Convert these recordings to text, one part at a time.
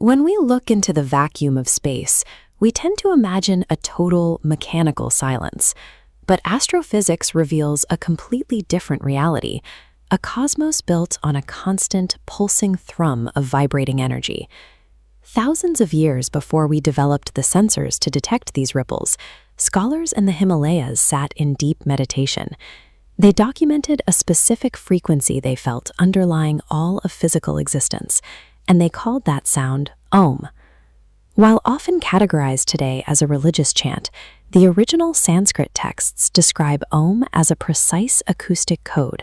When we look into the vacuum of space, we tend to imagine a total mechanical silence. But astrophysics reveals a completely different reality, a cosmos built on a constant, pulsing thrum of vibrating energy. Thousands of years before we developed the sensors to detect these ripples, scholars in the Himalayas sat in deep meditation. They documented a specific frequency they felt underlying all of physical existence, and they called that sound Om. While often categorized today as a religious chant, the original Sanskrit texts describe Om as a precise acoustic code,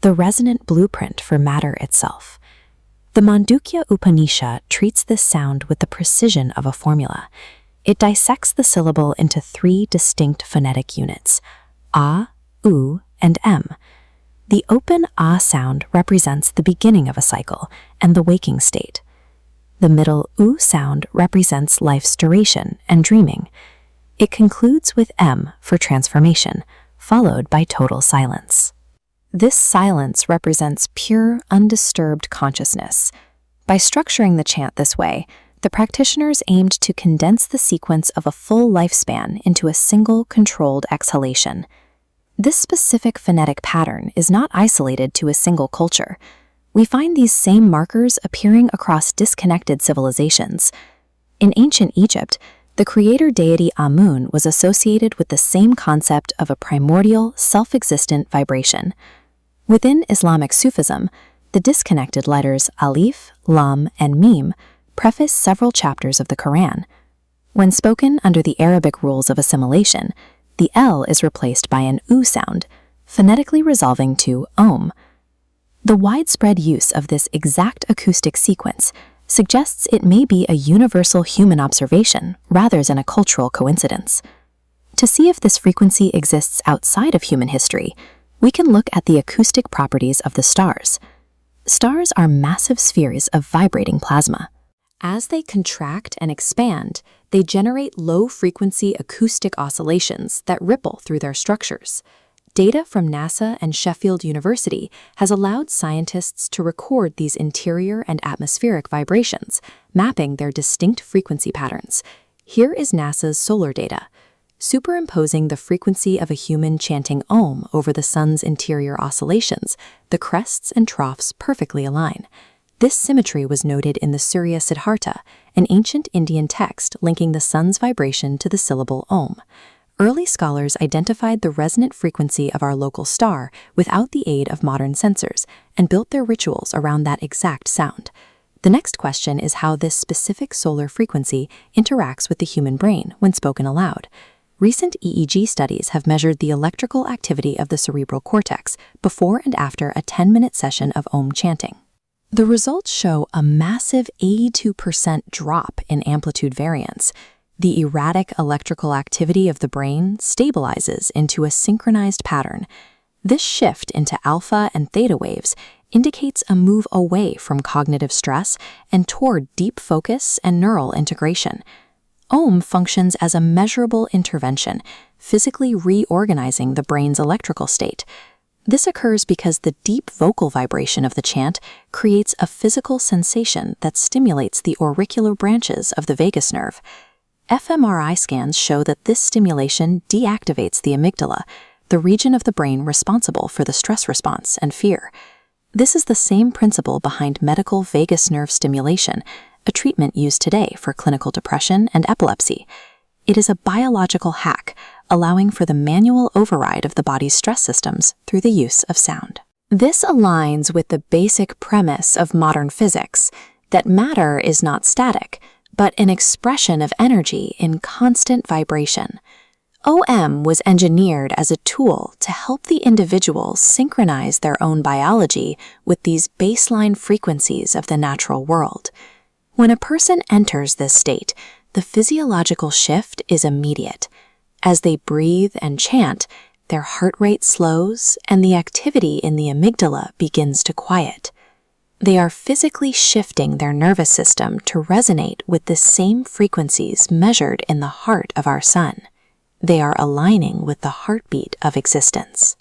the resonant blueprint for matter itself. The Mandukya Upanishad treats this sound with the precision of a formula. It dissects the syllable into 3 distinct phonetic units, A, U, and M. The open A sound represents the beginning of a cycle and the waking state. The middle U sound represents life's duration and dreaming. It concludes with M for transformation, followed by total silence. This silence represents pure, undisturbed consciousness. By structuring the chant this way, the practitioners aimed to condense the sequence of a full lifespan into a single, controlled exhalation. This specific phonetic pattern is not isolated to a single culture. We find these same markers appearing across disconnected civilizations. In ancient Egypt, the creator deity Amun was associated with the same concept of a primordial, self-existent vibration. Within Islamic Sufism, the disconnected letters Alif, Lam, and Mim preface several chapters of the Quran. When spoken under the Arabic rules of assimilation, the L is replaced by an U sound, phonetically resolving to Om. The widespread use of this exact acoustic sequence suggests it may be a universal human observation rather than a cultural coincidence. To see if this frequency exists outside of human history, we can look at the acoustic properties of the stars. Stars are massive spheres of vibrating plasma. As they contract and expand, they generate low-frequency acoustic oscillations that ripple through their structures. Data from NASA and Sheffield University has allowed scientists to record these interior and atmospheric vibrations, mapping their distinct frequency patterns. Here is NASA's solar data. Superimposing the frequency of a human chanting Om over the sun's interior oscillations, the crests and troughs perfectly align. This symmetry was noted in the Surya Siddhartha, an ancient Indian text linking the sun's vibration to the syllable Om. Early scholars identified the resonant frequency of our local star without the aid of modern sensors and built their rituals around that exact sound. The next question is how this specific solar frequency interacts with the human brain when spoken aloud. Recent EEG studies have measured the electrical activity of the cerebral cortex before and after a 10-minute session of Om chanting. The results show a massive 82% drop in amplitude variance. The erratic electrical activity of the brain stabilizes into a synchronized pattern. This shift into alpha and theta waves indicates a move away from cognitive stress and toward deep focus and neural integration. Om functions as a measurable intervention, physically reorganizing the brain's electrical state. This occurs because the deep vocal vibration of the chant creates a physical sensation that stimulates the auricular branches of the vagus nerve. fMRI scans show that this stimulation deactivates the amygdala, the region of the brain responsible for the stress response and fear. This is the same principle behind medical vagus nerve stimulation, a treatment used today for clinical depression and epilepsy. It is a biological hack, allowing for the manual override of the body's stress systems through the use of sound. This aligns with the basic premise of modern physics, that matter is not static, but an expression of energy in constant vibration. OM was engineered as a tool to help the individual synchronize their own biology with these baseline frequencies of the natural world. When a person enters this state, the physiological shift is immediate. As they breathe and chant, their heart rate slows and the activity in the amygdala begins to quiet. They are physically shifting their nervous system to resonate with the same frequencies measured in the heart of our sun. They are aligning with the heartbeat of existence.